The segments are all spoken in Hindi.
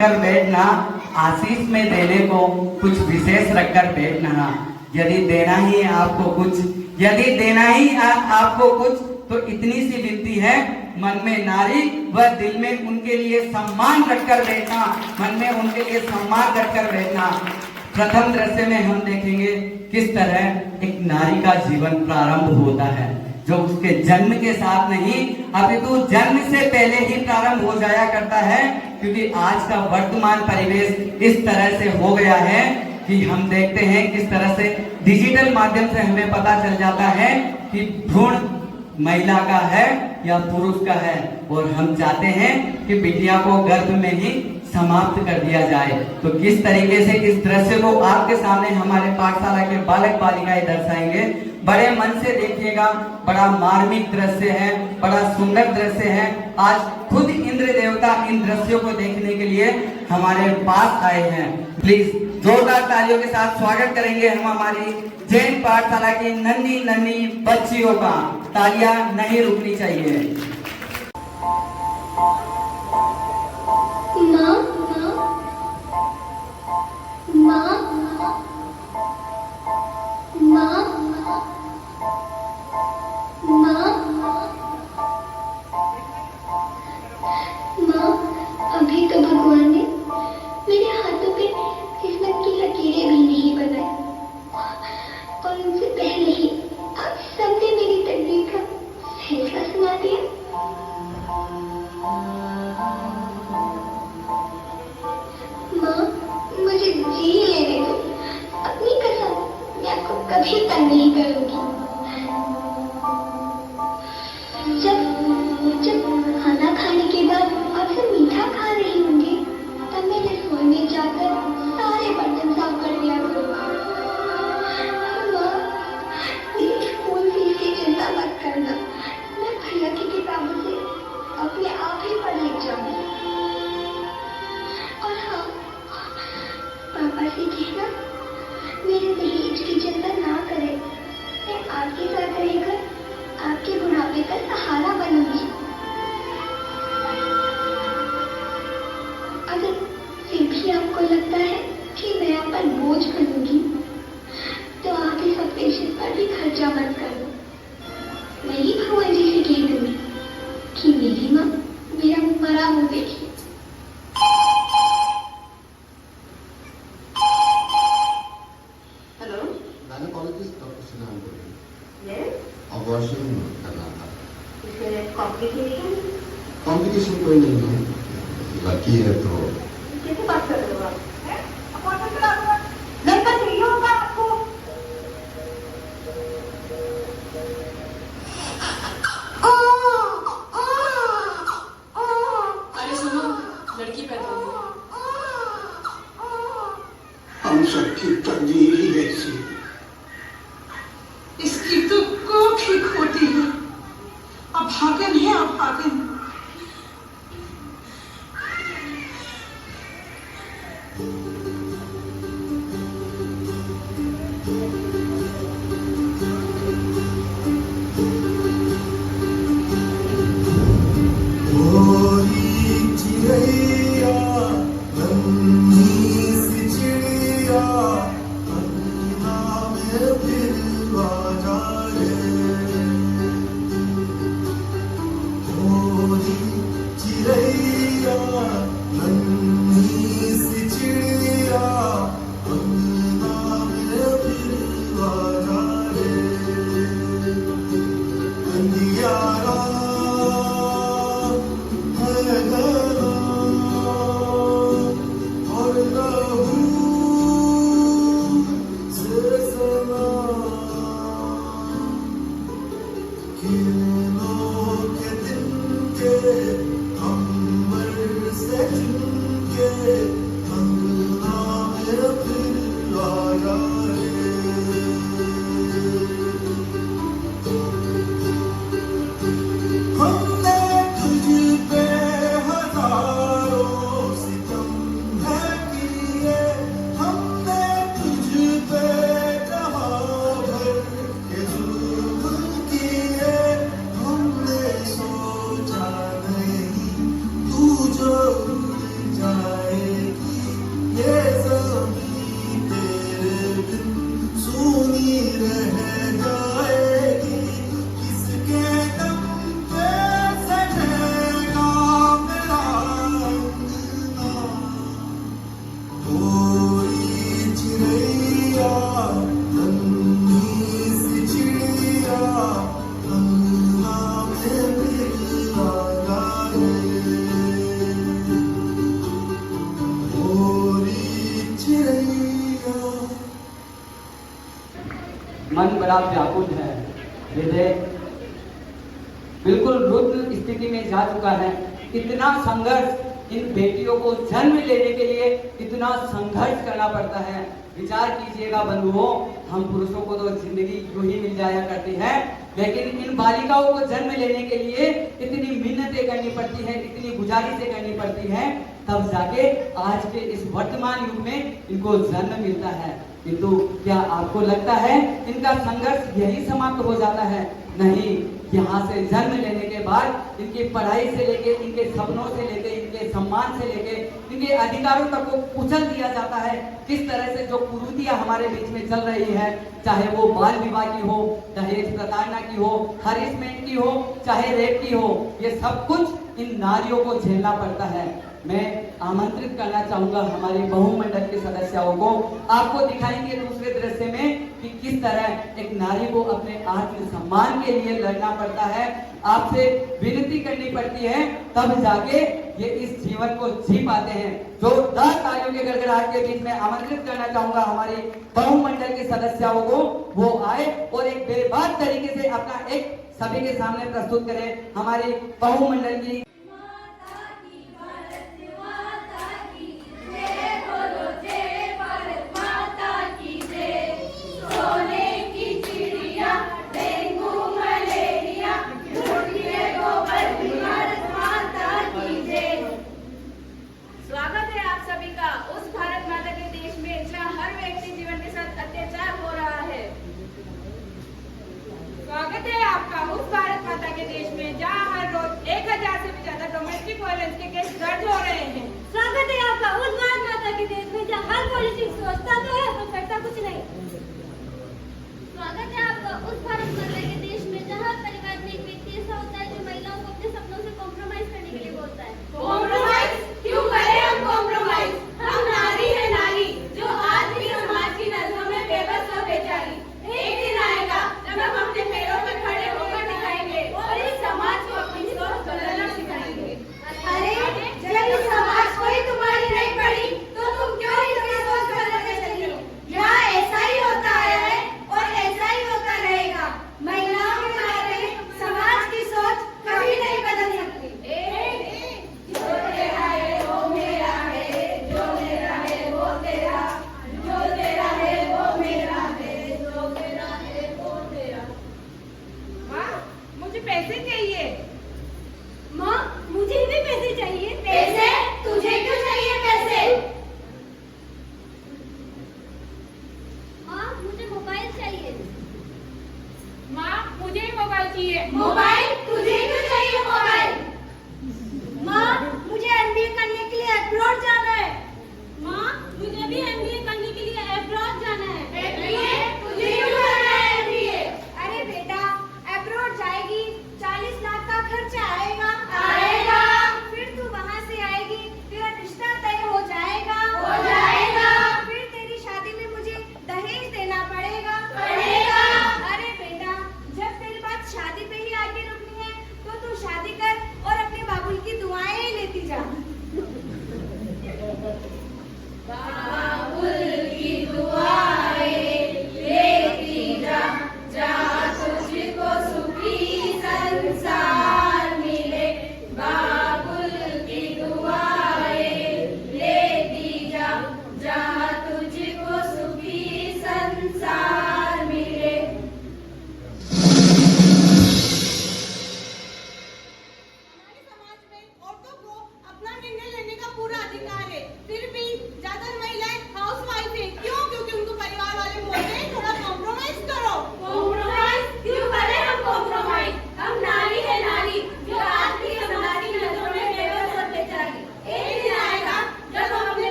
कर बैठना, आशीष में देने को कुछ विशेष रखकर बैठना। यदि देना ही है आपको कुछ, यदि देना ही आपको कुछ, तो इतनी सी विनती है, मन में नारी व दिल में उनके लिए सम्मान रखकर बैठना, मन में उनके लिए सम्मान रखकर बैठना। प्रथम दृश्य में हम देखेंगे किस तरह एक नारी का जीवन प्रारंभ होता है, जो उसके जन्म के साथ नहीं अपितु जन्म से पहले ही प्रारंभ हो जाया करता है। क्योंकि आज का वर्तमान परिवेश इस तरह से हो गया है कि हम देखते हैं किस तरह से डिजिटल माध्यम से हमें पता चल जाता है कि भ्रूण महिला का है या पुरुष का है, और हम चाहते हैं कि बिटिया को गर्भ में ही समाप्त कर दिया जाए। तो किस तरीके से इस दृश्य को आपके सामने हमारे पाठशाला के बालक बालिकाएं दर्शाएंगे, बड़े मन से देखिएगा। बड़ा मार्मिक दृश्य है, बड़ा सुंदर दृश्य है। आज खुद इंद्र देवता इन दृश्यों को देखने के लिए हमारे पास आए हैं। प्लीज जोरदार तालियों के साथ स्वागत करेंगे हम हमारी जैन पाठशाला की नन्ही नन्ही बच्चियों का। तालियां नहीं रुकनी चाहिए। अभी तो भगवान ने मेरे हाथों पे किस्मत की लकीरें भी नहीं बनाई, और उनसे पहले ही आप सबने मेरी तकदीर का फैसला सुना दिया। माँ, मुझे जी लेने दो। अपनी कसम, मैं आपको कभी तंग नहीं करूंगी। जब खाना खाने के बाद आप सब मीठा खा रही होंगी, तब मैं रसोई में जाकर सारे बर्तन साफ कर दिया करूँगा। माँ, मेरी स्कूल फीस की चिंता मत करना, मैं भैया की किताबों से अपने आप ही पढ़ लिख जाऊंगी। और हाँ, पापा से कहना मेरे दहेज की चिंता ना करें, मैं आपके साथ रहकर आपके बुढ़ापे का सहारा बनूंगी। अगर फिर भी आपको लगता है कि मैं आप पर बोझ बनूंगी, तो आप इस ऑपरेशन पर भी खर्चा मत करो। मैं ही भगवान जी से कह दूंगी कि मेरी माँ मेरा मरा मुंह देखी। हेलो, गायनेकोलॉजिस्ट डॉक्टर सिन्हा बोल रही हूँ। यस, अबॉर्शन करना था। इसमें कॉम्प्लिकेशन? कॉम्प्लिकेशन कोई नहीं है, लड़की है तो। कैसे बात कर रहे हो आप? अपॉइंटमेंट करा दो, लड़का चाहिए होगा आपको। अरे सुनो, लड़की पैदा हो गई। हम सबकी तकदीर ही ऐसी, इसकी तो कोख ही खोटी है। अभागन है, अभागन। चिड़ैया नन्ही सी चिड़िया मन बड़ा व्याकुल है। हृदय बिल्कुल रुद्र स्थिति में जा चुका है। इतना संघर्ष, इन बेटियों को जन्म लेने के लिए इतना संघर्ष करना पड़ता है। विचार कीजिएगा बंधुओं, हम पुरुषों को तो जिंदगी यूं ही मिल जाया करती है, लेकिन इन बालिकाओं को जन्म लेने के लिए इतनी मिन्नतें करनी पड़ती है, इतनी गुजारिशें करनी पड़ती है, तब जाके आज के इस वर्तमान युग में इनको जन्म मिलता है। किंतु क्या आपको लगता है इनका संघर्ष यही समाप्त हो जाता है? नहीं, यहाँ से जन्म लेने के बाद इनकी पढ़ाई से लेके, इनके सपनों से लेके, इनके सम्मान से लेके, इनके अधिकारों तक को कुचल दिया जाता है। किस तरह से जो कुरीतियां हमारे बीच में चल रही है, चाहे वो बाल विवाह की हो, दहेज प्रताड़ना की हो, हरेसमेंट की हो, चाहे रेप की हो, ये सब कुछ इन नारियों को झेलना पड़ता है। मैं आमंत्रित करना चाहूंगा हमारे बहुमंडल के सदस्यों को, आपको दिखाएंगे दूसरे दृश्य में कि किस तरह एक नारी को अपने आत्मसम्मान के लिए लड़ना पड़ता है, आपसे विनती करनी पड़ती है, तब जाके ये इस जीवन को जी पाते हैं। जोरदार तालियों के गड़गड़ाहट के बीच में आमंत्रित करना चाहूंगा हमारे बहुमंडल के सदस्यों को, वो आए और एक बेबाक तरीके से अपना एक सभी के सामने प्रस्तुत करें। हमारी बहुमंडल की स्वागत है आप सभी का उस भारत माता के देश में जहाँ हर व्यक्ति जीवन के साथ अत्याचार हो रहा है। स्वागत है आपका उस भारत माता के देश में जहाँ हर रोज 1000 से भी ज्यादा डोमेस्टिक वायलेंस के केस दर्ज हो रहे हैं। स्वागत है आपका उस भारत माता के देश में जहाँ हर पॉलिटिक्स सोचता तो है पर करता कुछ नहीं। स्वागत है आपका उस भारत माता के देश में जहाँ परिवार में एक व्यक्ति ऐसा होता है जो महिलाओं को अपने सपनों से कॉम्प्रोमाइज करने के लिए बोलता है। कॉम्प्रोमाइज क्यों करें हम कॉम्प्रोमाइज? हम नारी है नारी जो आज भी समाज की नजरों में बेबस और बेचारी। एक दिन आएगा जब हम अपने पैरों पर खड़े होकर दिखाएंगे और इस समाज को अपनी सोच बदलना सिखाएंगे। अरे जब इस समाज को ही तुम्हारी नहीं पड़ी तो तुम क्यों इसकी सोच बदलने चली हो? यहाँ ऐसा ही होता आया है और ऐसा ही होता रहेगा। महिलाओं के बारे में समाज की सोच कभी नहीं बदल सकती।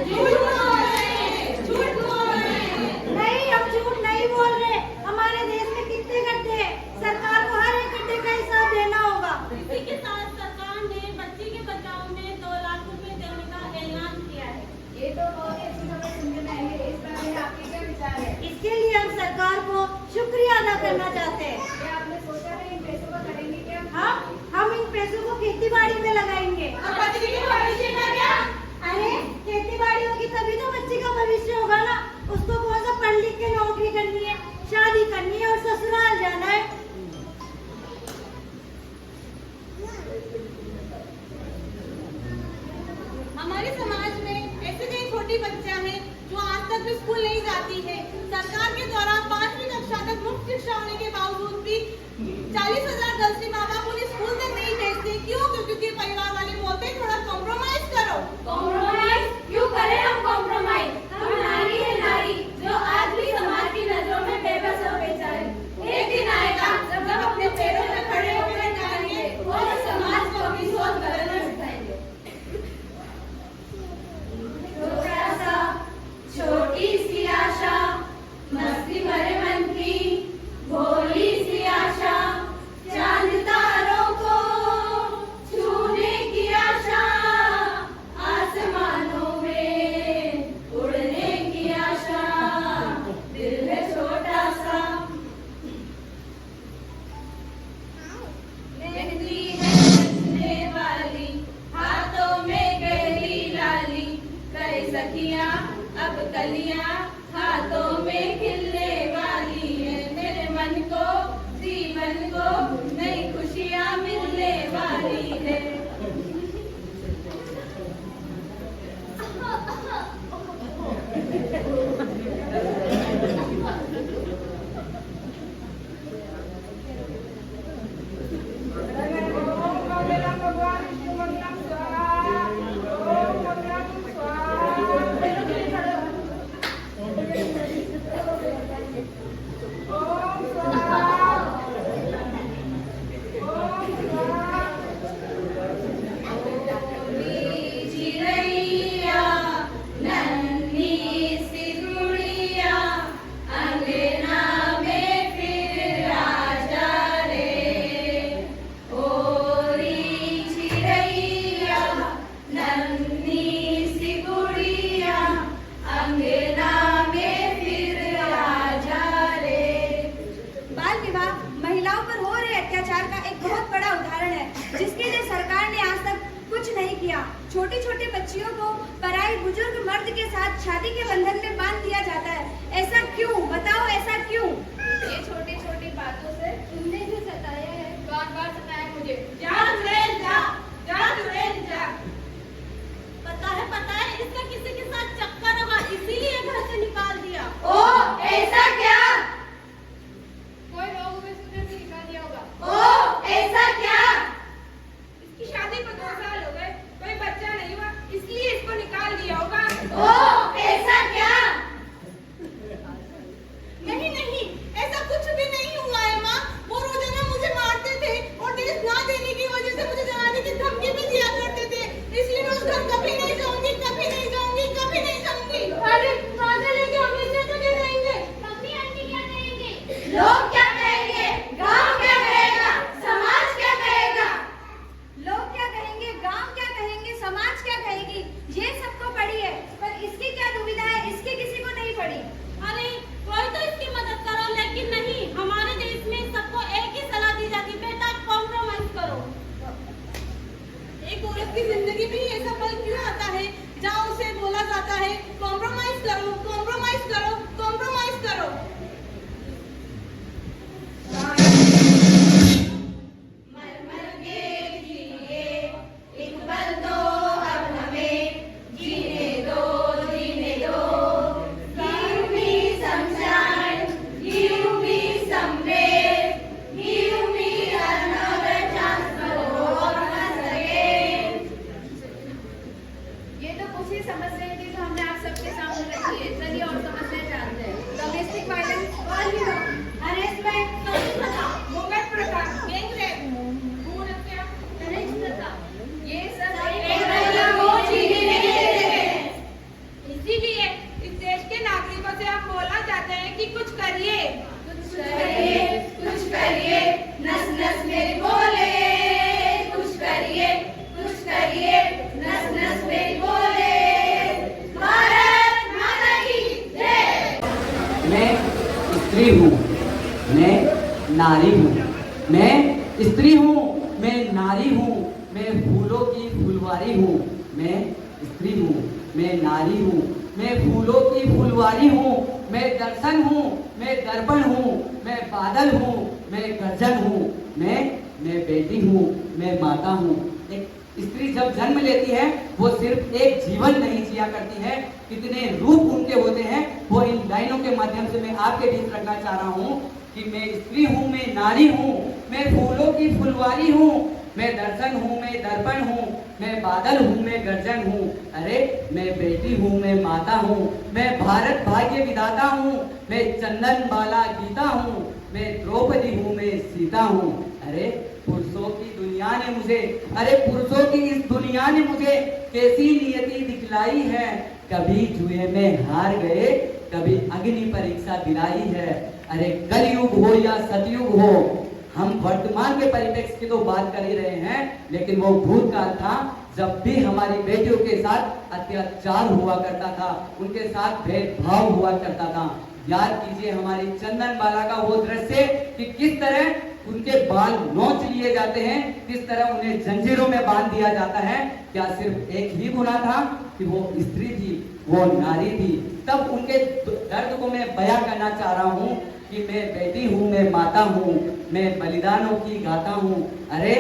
झूठ बोल रहे हैं, झूठ बोल रहे हैं। नहीं, हम झूठ नहीं बोल रहे। हमारे देश में कितने गड्ढे हैं, सरकार को हर एक गड्ढे का हिसाब देना होगा। इसी के साथ सरकार ने बच्ची के बचाव में 2 लाख रुपए देने का ऐलान किया है। ये तो बहुत ही अच्छी खबर सुनने में आई है। इस बारे में आपके क्या विचार है? इसके लिए हम सरकार को शुक्रिया अदा करना चाहते हैं। क्या आपने सोचा है इन पैसों का करेंगे क्या? हाँ, हम इन पैसों को खेती बाड़ी में लगाएंगे। और बच्ची के भविष्य का क्या? अरे खेती बाड़ी होगी तभी तो बच्चे का भविष्य होगा ना। उसको कौन सा पढ़ लिख के नौकरी करनी है, शादी करनी है और ससुराल जाना है। हमारे समाज में ऐसे कई छोटी बच्चियां हैं जो आज तक भी स्कूल नहीं जाती है। सरकार के द्वारा 5वीं कक्षा तक मुफ्त शिक्षा होने के बावजूद भी 40,000 दर्शनी माँ बाप उन्हें स्कूल तक नहीं भेजते। क्यों? क्योंकि परिवार वाले बोलते हैं थोड़ा कॉम्प्रोमाइज करो। कॉम्प्रोमाइज क्यों करें हम कॉम्प्रोमाइज? हम नारी है नारी जो आज भी समाज की नजरों में बेबस और बेचारी। एक दिन आएगा जब हम अपने पैरों पर खड़े होकर जाएंगे और समाज को अपनी सोच बदलना सिखाएंगे। छोटा सा छोटी सी आशा, मस्ती भरे मन की भोली सी आशा, चांद तारों को छूने की आशा, आसमानों में उड़ने की आशा, दिल है छोटा सा। मेहंदी है रचने वाली, हाथों में गहरी लाली, करे सखियां अब कलियां हाथों में खिलने वाली है। मेरे मन को जीवन को नई खुशियां मिलने वाली है। चिड़ैया नन्ही सी गुड़िया अंगना में फिर आजा रे। ओरी चिड़ैया नन्ही सी गुड़िया अंगना में फिर आजा रे। बाल विवाह महिलाओं पर हो रहे अत्याचार का एक बहुत बड़ा उदाहरण है, जिसके लिए सरकार ने आज तक कुछ नहीं किया। छोटी छोटी बच्चियों को पराई बुजुर्ग मर्द के साथ शादी के बंधन में बांध दिया जाता है। ऐसा क्यों? बताओ, ऐसा क्यों? ये छोटी छोटी बातों से तुमने जो सताया है, बार-बार सताया मुझे। जा जुड़ैल जा, जा जुड़ैल जा। पता है इसका किसी के साथ चक्कर होगा, इसीलिए घर से निकाल दिया। ओ ऐसा क्या? कोई लोगों में से निकाल दिया होगा। ओ ऐसा क्या? इसकी शादी को 2 साल हो गए, कोई बच्चा नहीं हुआ, इसलिए इसको निकाल दिया होगा। ओ ऐसा क्या? नहीं, ऐसा कुछ भी नहीं हुआ है माँ। वो रोजाना मुझे मारते थे और ड्रेस ना देने की वजह से मुझे जलाने की धमकी भी दिया करते थे। इसलिए मैं उस घर कभी नहीं जाऊंगी, कभी नहीं जाऊंगी, कभी नहीं जाऊंगी। अरे पागल है क्या? हमेशा तो नहीं रहेंगे। मम्मी आंटी क्या कहेंगे? लोग क्या कहेंगे? गांव क्या कहेगा? समाज क्या कहेगा? लोग क्या कहेंगे, गांव क्या कहेंगे, समाज क्या कहेगी, ये सबको पड़ी है, पर इसकी क्या दुविधा है? इसकी किसी को नहीं पड़ी। अरे कोई तो इसकी मदद करो, लेकिन नहीं, हमारे देश में सबको एक ही सलाह दी जाती, बेटा कॉम्प्रोमाइज करो। एक औरत की जिंदगी में ऐसा पल क्यों आता है जहाँ उसे बोला जाता है कॉम्प्रोमाइज करो, कॉम्प्रोमाइज करो, कॉम्प्रोमाइज करो। मर मर के जिए एक पल दो अब हमें, जीने दो, जीने दो। Give me some time, give me some breath, give me another chance to walk once again. ये तो कुछ ही समस्याएं थी जो हमने आप सबके सामने रखी है। चलिए और समस्याएं जानते हैं। डोमेस्टिक वायलेंस, बाल विवाह, हरेसमेंट, सती प्रथा, मोमेंट प्रथा, गैंग रेप, भ्रूण हत्या, दहेज प्रथा, ये सब एक महिला को जीने नहीं देते हैं। स्त्री हूँ, मैं नारी हूँ, मैं स्त्री हूँ, मैं नारी हूँ, मैं फूलों की फुलवारी हूँ, मैं स्त्री हूँ, मैं नारी हूँ, मैं फूलों की फुलवारी हूँ, मैं दर्शन हूँ, मैं दर्पण हूँ, मैं बादल हूँ, मैं गर्जन हूँ, मैं बेटी हूँ, मैं माता हूँ। एक स्त्री जब जन्म लेती है वो सिर्फ एक जीवन नहीं जिया करती है, कितने रूप उनके होते हैं वो इन लाइनों के माध्यम से मैं आपके बीच रखना चाह रहा हूँ कि मैं स्त्री हूँ, मैं नारी हूँ, मैं फूलों की फुलवारी हूँ, मैं दर्शन हूँ, मैं दर्पण हूँ, मैं बादल हूँ, मैं गर्जन हूँ, अरे मैं बेटी हूँ, मैं माता हूँ, मैं भारत भाग्य विधाता हूँ, मैं चंदन बाला गीता हूँ, मैं द्रौपदी हूँ, मैं सीता हूँ। अरे पुरुषों की दुनिया ने मुझे, अरे पुरुषों की इस दुनिया ने मुझे कैसी नियति दिखलाई है, कभी जुए में हार गए, कभी अग्नि परीक्षा दिलाई है। अरे कलयुग हो या सतयुग हो, हम वर्तमान के परिप्रेक्ष्य की तो बात कर ही रहे हैं, लेकिन वो भूतकाल था जब भी हमारी बेटियों के साथ अत्याचार हुआ करता था, उनके साथ भेदभाव हुआ करता था। याद कीजिए हमारी चंदन बाला का वो दृश्य कि किस तरह उनके बाल नोच लिए जाते हैं, किस तरह उन्हें जंजीरों में बांध दिया जाता है। क्या सिर्फ एक ही गुनाह था कि वो स्त्री थी, वो नारी थी? तब उनके दर्द को मैं बयां करना चाह रहा हूँ कि मैं बेटी हूँ, मैं माता हूँ, मैं बलिदानों की गाता हूँ। अरे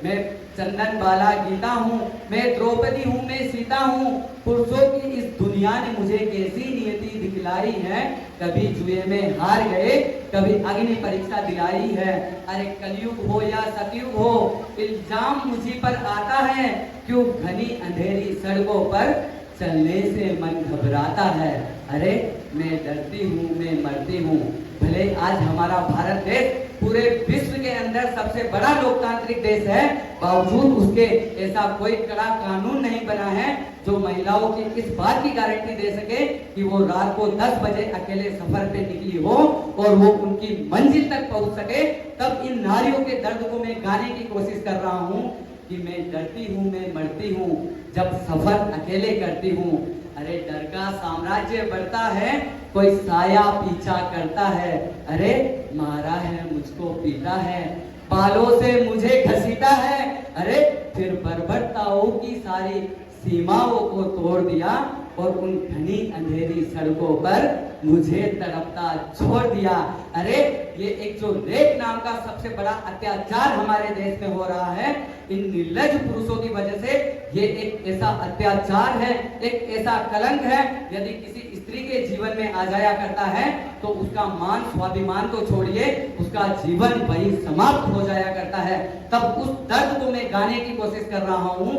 मैं चंदन बाला गीता हूँ, मैं द्रौपदी हूँ, मैं सीता हूँ। पुरुषों की इस दुनिया ने मुझे कैसी नियति दिखलाई है, कभी जुए में हार गए, कभी अग्नि परीक्षा दिलाई है। अरे कलयुग हो या सतयुग हो, इल्जाम मुझी पर आता है, क्यों घनी अंधेरी सड़कों पर चलने से मन घबराता है। अरे मैं डरती हूँ, मैं मरती हूँ। भले आज हमारा भारत देश पूरे विश्व के अंदर सबसे बड़ा लोकतांत्रिक देश है, बावजूद उसके ऐसा कोई कड़ा कानून नहीं बना है जो महिलाओं की इस बात की गारंटी दे सके कि वो रात को 10 बजे अकेले सफर पे निकली हो और वो उनकी मंजिल तक पहुंच सके। तब इन नारियों के दर्द को मैं गाने की कोशिश कर रहा हूँ कि मैं डरती हूँ, मैं मरती हूँ, जब सफर अकेले करती हूँ। अरे डर का साम्राज्य बढ़ता है, कोई साया पीछा करता है। अरे मारा है मुझको पीटा है, बालों से मुझे घसीटा है। अरे फिर बर्बरताओं की सारी सीमाओं को तोड़ दिया और उन घनी अंधेरी सड़कों पर मुझे तड़पता छोड़ दिया। अरे ये एक जो रेप नाम का सबसे बड़ा अत्याचार हमारे देश में हो रहा है, इन निर्लज्ज पुरुषों की वजह से ये एक ऐसा अत्याचार है, एक ऐसा कलंक है। यदि किसी स्त्री के जीवन में आ जाया करता है तो उसका मान स्वाभिमान तो छोड़िए, उसका जीवन वही समाप्त हो जाया करता है। तब उस दर्द को मैं गाने की कोशिश कर रहा हूँ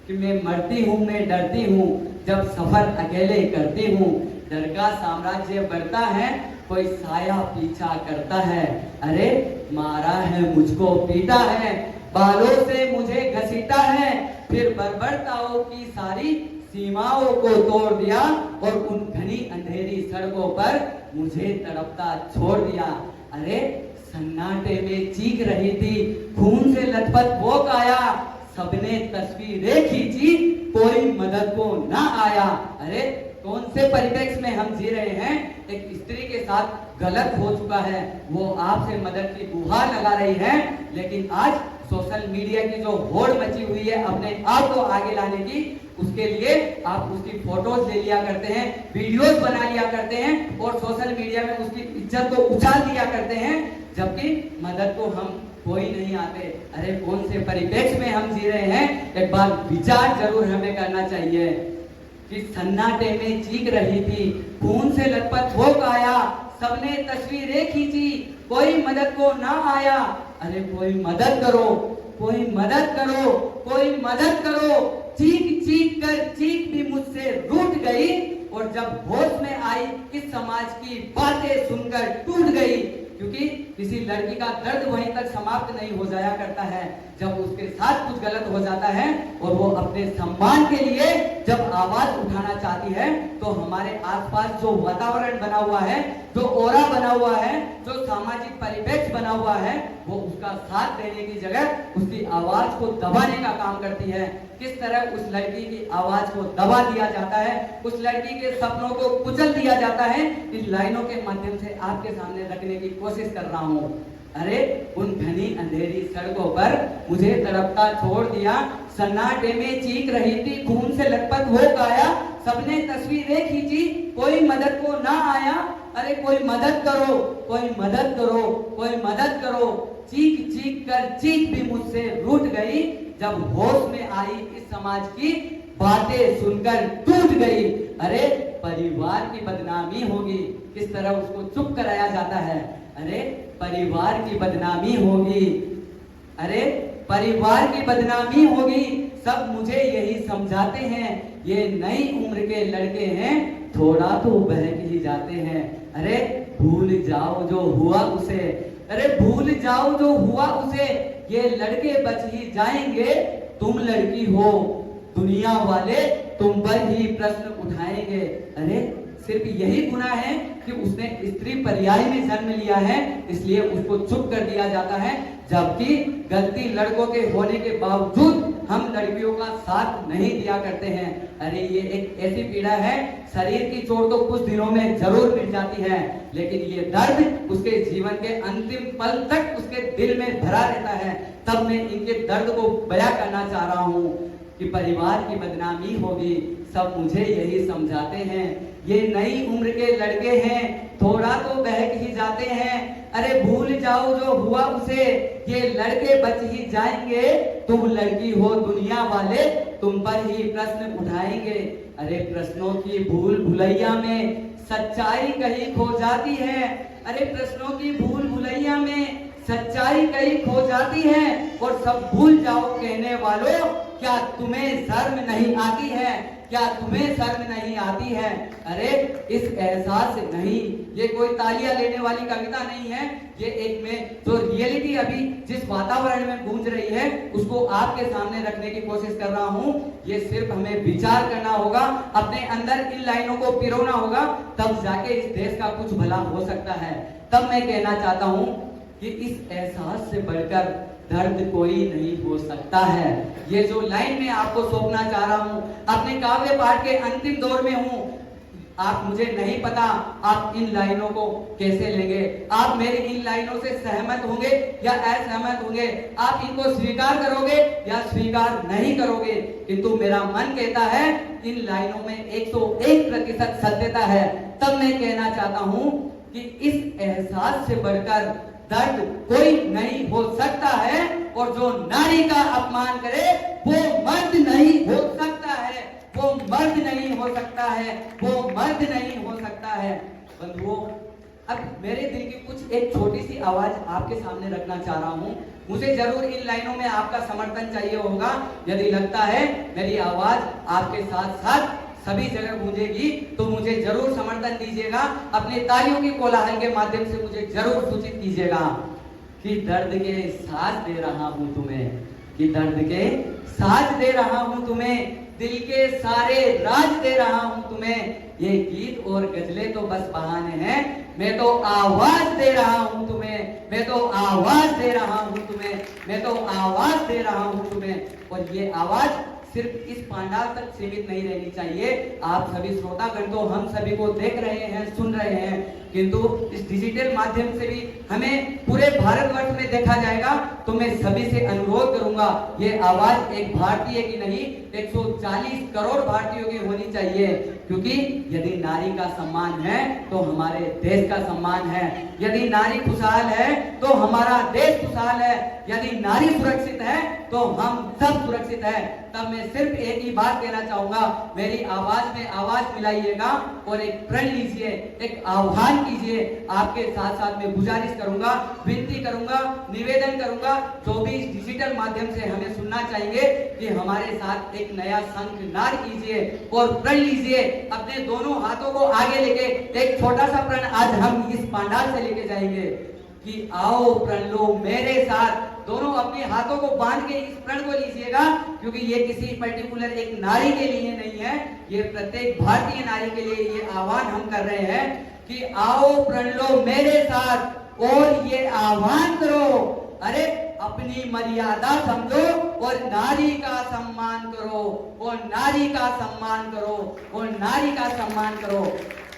कि मैं मरती हूँ, मैं डरती हूँ, जब सफर अकेले करती हूँ। डर का साम्राज्य बढ़ता है, कोई साया पीछा करता है। अरे मारा है मुझको पीटा है, बालों से मुझे घसीटा है, फिर बर्बरताओं की सारी सीमाओं को तोड़ दिया और उन घनी अंधेरी सड़कों पर मुझे तड़पता छोड़ दिया। अरे सन्नाटे में चीख रही थी, खून से लथपथ वो काया, सबने तस्वीरें खींची, कोई मदद को ना आया। अरे कौन से परिप्रेक्ष्य में हम जी रहे हैं? एक स्त्री के साथ गलत हो चुका है, वो आपसे मदद की गुहार लगा रही है, लेकिन आज सोशल मीडिया की जो होड़ मची हुई है अपने आप को आगे लाने की, उसके लिए आप उसकी फोटोज ले लिया करते हैं, वीडियोस बना लिया करते हैं और सोशल मीडिया में उसकी इज्जत को उछाल दिया करते हैं, जबकि मदद को हम कोई नहीं आते। अरे कौन से परिप्रेक्ष्य में हम जी रहे हैं? एक बार विचार जरूर हमें करना चाहिए कि सन्नाटे में चीख रही थी, खून से लथपथ वो काया, सबने तस्वीरें खींची, कोई मदद को ना आया। अरे कोई मदद करो, कोई मदद करो, कोई मदद करो। चीख चीख कर चीख भी मुझसे रूठ गई और जब होश में आई इस समाज की बातें सुनकर टूट गई। क्योंकि किसी लड़की का दर्द वहीं तक समाप्त नहीं हो जाया करता है, जब उसके साथ कुछ गलत हो जाता है और वो अपने सम्मान के लिए जब आवाज उठाना चाहती है, तो हमारे आसपास जो वातावरण बना हुआ है, जो ओरा बना हुआ है, जो सामाजिक परिवेश बना हुआ है, वो उसका साथ देने की जगह उसकी आवाज को दबाने का काम करती है। किस तरह उस लड़की की आवाज को दबा दिया जाता है, उस लड़की के सपनों को कुचल दिया जाता है, इन लाइनों के माध्यम से आपके सामने रखने की कोशिश कर रहा हूँ। अरे उन घनी अंधेरी सड़कों पर मुझे तड़पता छोड़ दिया, सन्नाटे में चीख रही थी, खून से लथपथ हो काया, सबने तस्वीरें खींची, कोई मदद को ना आया। अरे कोई मदद करो, कोई मदद करो, कोई मदद करो। चीख चीख कर चीख भी मुझसे रूठ गई, जब होश में आई इस समाज की बातें सुनकर टूट गई। अरे परिवार की बदनामी होगी, किस तरह उसको चुप कराया जाता है। अरे परिवार की बदनामी होगी, अरे परिवार की बदनामी होगी, सब मुझे यही समझाते हैं, ये नई उम्र के लड़के हैं, थोड़ा तो बहक ही जाते हैं। अरे भूल जाओ जो हुआ उसे, अरे भूल जाओ जो हुआ उसे, ये लड़के बच ही जाएंगे, तुम लड़की हो, दुनिया वाले तुम पर ही प्रश्न उठाएंगे। अरे सिर्फ यही गुनाह है कि उसने स्त्री पर्याय में जन्म लिया है, इसलिए उसको चुप कर दिया जाता है, जबकि गलती लड़कों के होने के बावजूद हम लड़कियों का साथ नहीं दिया करते हैं। अरे ये एक ऐसी पीड़ा है, शरीर की चोट तो कुछ दिनों में जरूर मिट जाती है, लेकिन ये दर्द उसके जीवन के अंतिम पल तक उसके दिल में भरा रहता है। तब मैं इनके दर्द को बयां करना चाह रहा हूँ कि परिवार की बदनामी होगी, सब मुझे यही समझाते हैं, ये नई उम्र के लड़के हैं, थोड़ा तो बहक ही जाते हैं। अरे भूल जाओ जो हुआ उसे, ये लड़के बच ही जाएंगे, तुम लड़की हो, दुनिया वाले तुम पर ही प्रश्न उठाएंगे। अरे प्रश्नों की भूल भुलैया में सच्चाई कहीं खो जाती है, अरे प्रश्नों की भूल भुलैया में सच्चाई कहीं खो जाती है, और सब भूल जाओ कहने वालों, क्या तुम्हें शर्म नहीं आती है, क्या तुम्हें शर्म नहीं आती है। अरे इस एहसास से नहीं, ये कोई तालियां लेने वाली कविता नहीं है, ये एक में जो रियलिटी अभी जिस वातावरण में गूंज रही है उसको आपके सामने रखने की कोशिश कर रहा हूं। ये सिर्फ हमें विचार करना होगा, अपने अंदर इन लाइनों को पिरोना होगा, तब जाके इस देश का कुछ भला हो सकता है। तब मैं कहना चाहता हूं कि इस एहसास से बढ़कर दर्द कोई नहीं हो सकता है। ये जो लाइन मैं आपको सौंपना चाह रहा हूं, अपने काव्य पाठ के अंतिम दौर में हूं, आप मुझे नहीं पता आप इन लाइनों को कैसे लेंगे, आप मेरी इन लाइनों से सहमत होंगे या असहमत होंगे, आप इनको स्वीकार करोगे या स्वीकार नहीं करोगे, किंतु मेरा मन कहता है इन लाइनों में 101% सत्यता है। तब मैं कहना चाहता हूं कि इस एहसास से बढ़कर दर्द कोई नहीं हो सकता है, और जो नारी का अपमान करे वो मर्द नहीं हो सकता है, वो मर्द नहीं हो सकता है, वो मर्द नहीं हो सकता है। बंधुओं, अब मेरे दिल की कुछ एक छोटी सी आवाज आपके सामने रखना चाह रहा हूं। मुझे जरूर इन लाइनों में आपका समर्थन चाहिए होगा। यदि लगता है मेरी आवाज आपके साथ साथ सभी जगह गूंजेगी तो मुझे जरूर समर्थन दीजिएगा, अपने तालियों की कोलाहल के माध्यम से मुझे जरूर सूचित कीजिएगा कि दर्द के साथ दे रहा हूं तुम्हें, कि दर्द के साथ दे रहा हूं तुम्हें, दिल के सारे राज दे रहा हूं तुम्हें। ये गीत और गजलें तो बस बहाने हैं, मैं तो आवाज दे रहा हूं तुम्हें, मैं तो आवाज दे रहा हूं तुम्हें, मैं तो आवाज दे रहा हूं तुम्हें। और ये आवाज सिर्फ इस पांडाल तक सीमित नहीं रहनी चाहिए। आप सभी श्रोतागण तो हम सभी को देख रहे हैं, सुन रहे हैं, किंतु इस डिजिटल माध्यम से भी हमें पूरे भारतवर्ष में देखा जाएगा। तो मैं सभी से अनुरोध करूंगा, ये आवाज एक भारतीय की नहीं 140 करोड़ भारतीयों की होनी चाहिए, क्योंकि यदि नारी का सम्मान है तो हमारे देश का सम्मान है, यदि नारी खुशहाल है तो हमारा देश खुशहाल है, यदि नारी सुरक्षित है तो हम सब सुरक्षित है। तब मैं सिर्फ एक ही बात कहना चाहूंगा, मेरी आवाज में आवाज मिलाइएगा और एक प्रण लीजिए, एक आह्वान कीजिए। आपके साथ साथ मैं गुजारिश करूंगा, विनती करूंगा, निवेदन करूंगा, जो भी इस डिजिटल माध्यम से हमें सुनना चाहेंगे कि हमारे साथ एक नया शंखनाद कीजिए और प्रण लीजिए। अपने दोनों हाथों को आगे लेके एक छोटा सा प्रण आज हम इस पांडाल से लेके जाएंगे। कि आओ प्रण लो मेरे साथ। दोनों अपने हाथों को बांध के इस प्रण को लीजिएगा, क्योंकि ये किसी पर्टिकुलर एक नारी के लिए नहीं है, ये प्रत्येक भारतीय नारी के लिए ये आह्वान हम कर रहे हैं कि आओ प्रण लो मेरे साथ और ये आह्वान करो, अरे अपनी मर्यादा समझो और नारी का सम्मान करो, और नारी का सम्मान करो, और नारी का सम्मान करो।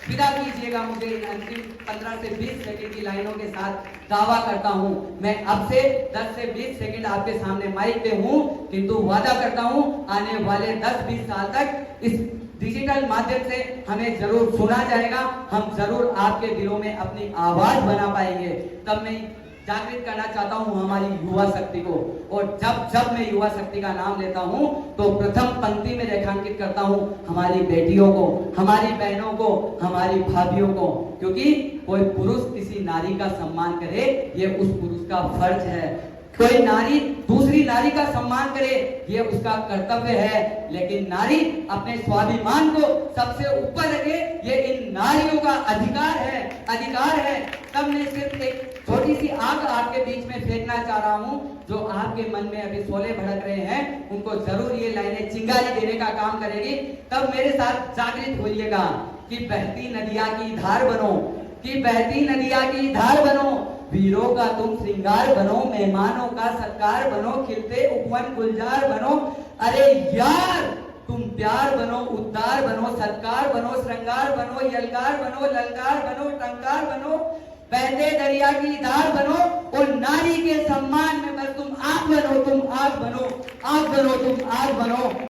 विदा कीजिएगा मुझे इन अंतिम 15 से 20 सेकंड की लाइनों के साथ। दावा करता हूं मैं अब से 10 से 20 सेकंड आपके सामने माइक पे हूं, किंतु वादा करता हूं आने वाले 10-20 साल तक इस डिजिटल माध्यम से हमें जरूर सुना जाएगा, हम जरूर आपके दिलों में अपनी आवाज बना पाएंगे। तब मैं जागृत करना चाहता हूं हमारी युवा शक्ति को, और जब मैं युवा शक्ति का नाम लेता हूं तो प्रथम पंक्ति में रेखांकित करता हूं हमारी बेटियों को, हमारी बहनों को, हमारी भाभियों को, क्योंकि कोई पुरुष किसी नारी का सम्मान करे ये उस पुरुष का फर्ज है। कोई नारी दूसरी नारी का सम्मान करे ये उसका कर्तव्य है, लेकिन नारी अपने स्वाभिमान को सबसे ऊपर रखे ये इन नारियों का अधिकार है, अधिकार है। तब मैं सिर्फ एक छोटी सी आग आपके बीच में फेंकना चाह रहा हूं, जो आपके मन में अभी शोले भड़क रहे हैं उनको जरूर ये लाइनें चिंगारी देने का काम करेगी। तब मेरे साथ जागृत होइएगा कि बहती नदिया की धार बनो, कि बहती नदिया की धार बनो, वीरों का तुम श्रृंगार बनो, मेहमानों का सत्कार बनो, खिलते उपवन गुलजार बनो, अरे यार तुम प्यार बनो, उद्धार बनो, सत्कार बनो, श्रृंगार बनो, यलकार बनो, ललकार बनो, टंकार बनो, बहते दरिया की धार बनो, और नारी के सम्मान में बस तुम आग बनो, तुम आग बनो, आग बनो, तुम आग बनो।